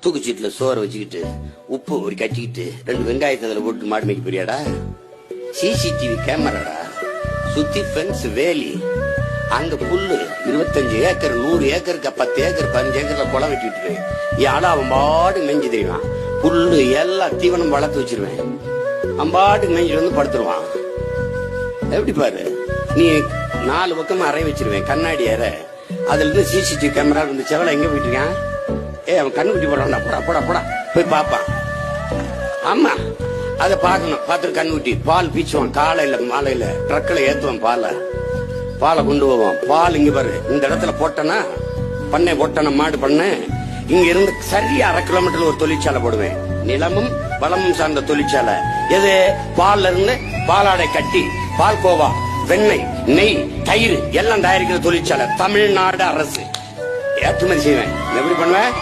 தூக்குச்சீட்டுல சோறை வச்சுக்கிட்டு உப்பு ஒரு கட்டிக்கிட்டு 2 வெங்காயத்தை அதில் போட்டு மாடு மேய்க்க போறியாடா? சிசிடிவி கேமராடா, சுத்தி பென்ஸ் வேலி, அங்க புல்லு 25 ஏக்கர் 100 ஏக்கருக்கு 10 ஏக்கர் 15 ஏக்கர்ல குளம் வெட்டிட்டு யாழ அவன் பாடு மெஞ்சு தெரியுவான். புல்லு எல்லாம் தீவனம் வளர்த்து வச்சிருவேன். அம்பாட்டுக்கு மேய்ஞ்சிட்டு வந்து படுத்துருவான். எப்படி பாரு, நீ 4 பக்கம் அறை வச்சிருவேன், கண்ணாடி அறை. அதுல இருந்து சிசிடிவி கேமரா இருந்து செவல எங்க போயிட்டு இருக்கான்? அவன் கண்ணுக்குட்டி போடான்டா, போடா போடா போடா போய் பாப்பான். ஆமா, அதை பார்க்கணும். பார்த்துட்டு கண்ணுக்குட்டி பால் பீச்சுவான். காலையில மாலையில ட்ரக்கில் ஏத்துவான் பாலை கொண்டு போவான். பால் இங்க பாரு, இந்த இடத்துல போட்டனா பண்ணை போட்டன மாடு பண்ண, இங்க இருந்து சரியா 1/2 கிலோமீட்டர்ல ஒரு தொழிற்சாலை போடுவேன். நிலமும் வளமும் சார்ந்த தொழிற்சாலை. எது? பால்ல இருந்து பாலாடை கட்டி பால் கோவா, வெண்ணெய், நெய், தயிர் எல்லாம் தயாரிக்கிற தொழிற்சாலை. தமிழ்நாடு அரசு ஏற்றுமதி செய்வேன். எப்படி பண்ணுவேன்?